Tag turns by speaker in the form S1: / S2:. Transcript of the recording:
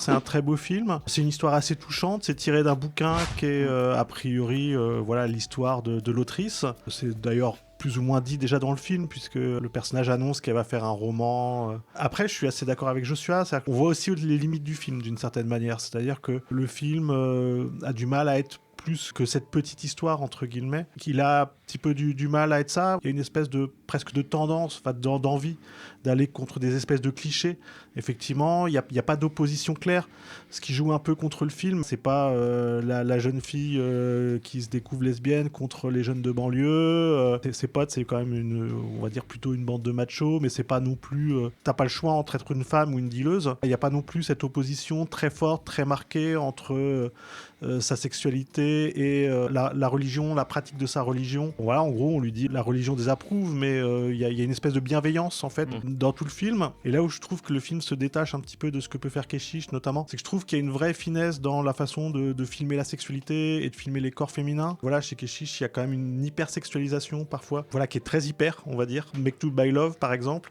S1: C'est un très beau film. C'est une histoire assez touchante. C'est tiré d'un bouquin qui est a priori voilà l'histoire de l'autrice. C'est d'ailleurs plus ou moins dit déjà dans le film, puisque le personnage annonce qu'elle va faire un roman. Après, je suis assez d'accord avec Joshua. On voit aussi les limites du film d'une certaine manière. C'est-à-dire que le film a du mal à être plus que cette petite histoire, entre guillemets, qu'il a un petit peu du mal à être ça. Il y a une espèce de presque de tendance, d'envie d'aller contre des espèces de clichés. Effectivement, il y a pas d'opposition claire. Ce qui joue un peu contre le film, c'est pas la jeune fille qui se découvre lesbienne contre les jeunes de banlieue. Ses potes, c'est quand même on va dire plutôt une bande de machos, mais c'est pas non plus. T'as pas le choix entre être une femme ou une dealeuse. Il y a pas non plus cette opposition très forte, très marquée entre sa sexualité et la religion, la pratique de sa religion. Voilà, en gros, on lui dit la religion désapprouve, mais il y a une espèce de bienveillance en fait dans tout le film. Et là où je trouve que le film se détache un petit peu de ce que peut faire Keshish notamment, c'est que je trouve qu'il y a une vraie finesse dans la façon de filmer la sexualité et de filmer les corps féminins. Voilà, chez Keshish, il y a quand même une hypersexualisation parfois, voilà, qui est très hyper, on va dire. Make to by Love, par exemple.